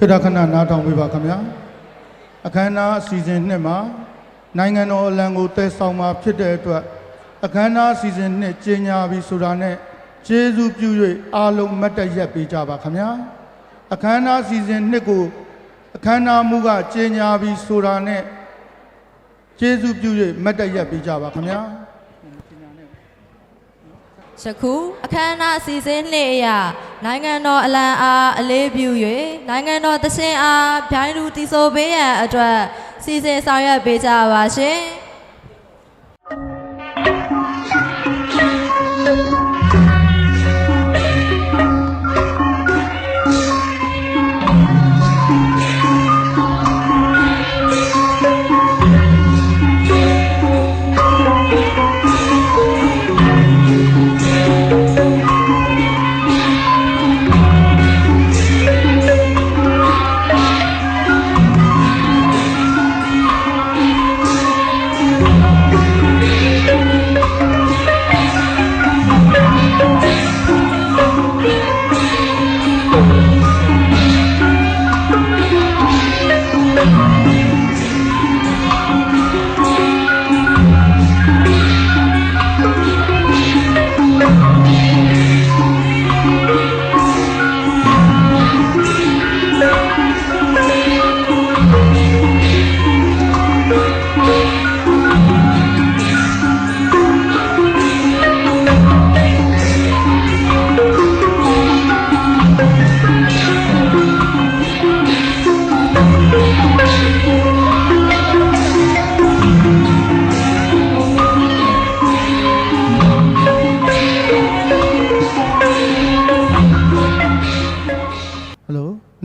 ခေတ္တခဏနားထောင်ပေးပါခင်ဗျာအခမ်းအနားအစီအစဉ်နှစ်မှာနိုင်ငံတော်အလံကိုတည်ဆောင်မှာဖြစ်တဲ့အတွက်အခမ်းအနားအစီအစဉ်နှစ်ကျင်းညာပြီးဆိုတာနဲ့ကျေးဇူးပြု၍အားလုံးမတ်တရက်ပေးကြပါခင်ဗျာအခမ်းအနားအစီအစဉ်နှစ်ကိုအခမ်းအနားမှုကကျင်းညာပြီးဆိုတာနဲ့ကျေးဇူးပြု၍မတ်တရက်ပေးကြပါခင်ဗျာယခုအခမ်းအနားအစီအစဉ်နှစ်အရာနိုင်ငံတော်အလံအားအလေးပြု၍နိုင်ငံတော်သီချင်းအားပြိုင်လူတီဆိုပေးရန်အတွက်စီစဉ်ဆောင်ရွက်ပေးကြပါရှင်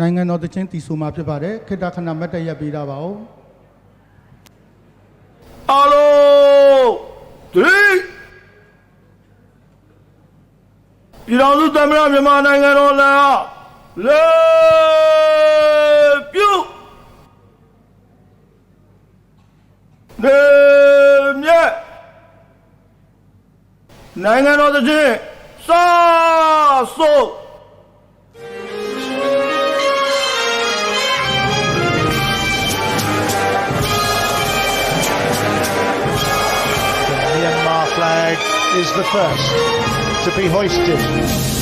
နိုင်ငံတော်သီချင်းတီဆိုမှာဖြစ်ပါတယ်ခေတ္တခဏမတ်တရက်ပေးတာပါဦးအားလုံးဒီပြည်တော်စုသမ္မတမြန်မာနိုင်ငံတော်လာလေပြုလေမြတ်နိုင်ငံတော်သီချင်းစာဆိုflag is the first to be hoisted.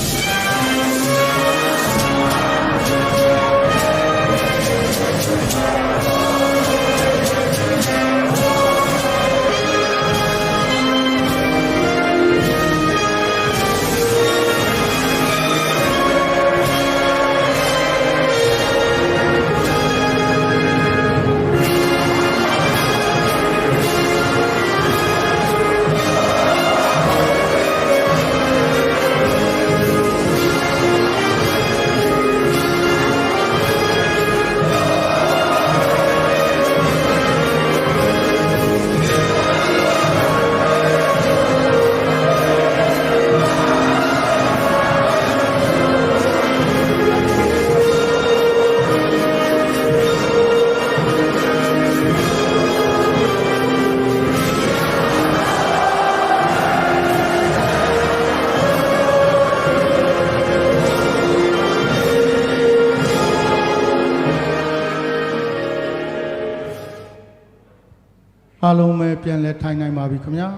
အားလုံးပဲပြန်လဲထိုင်နိုင်ပါပြီခင်ဗျာ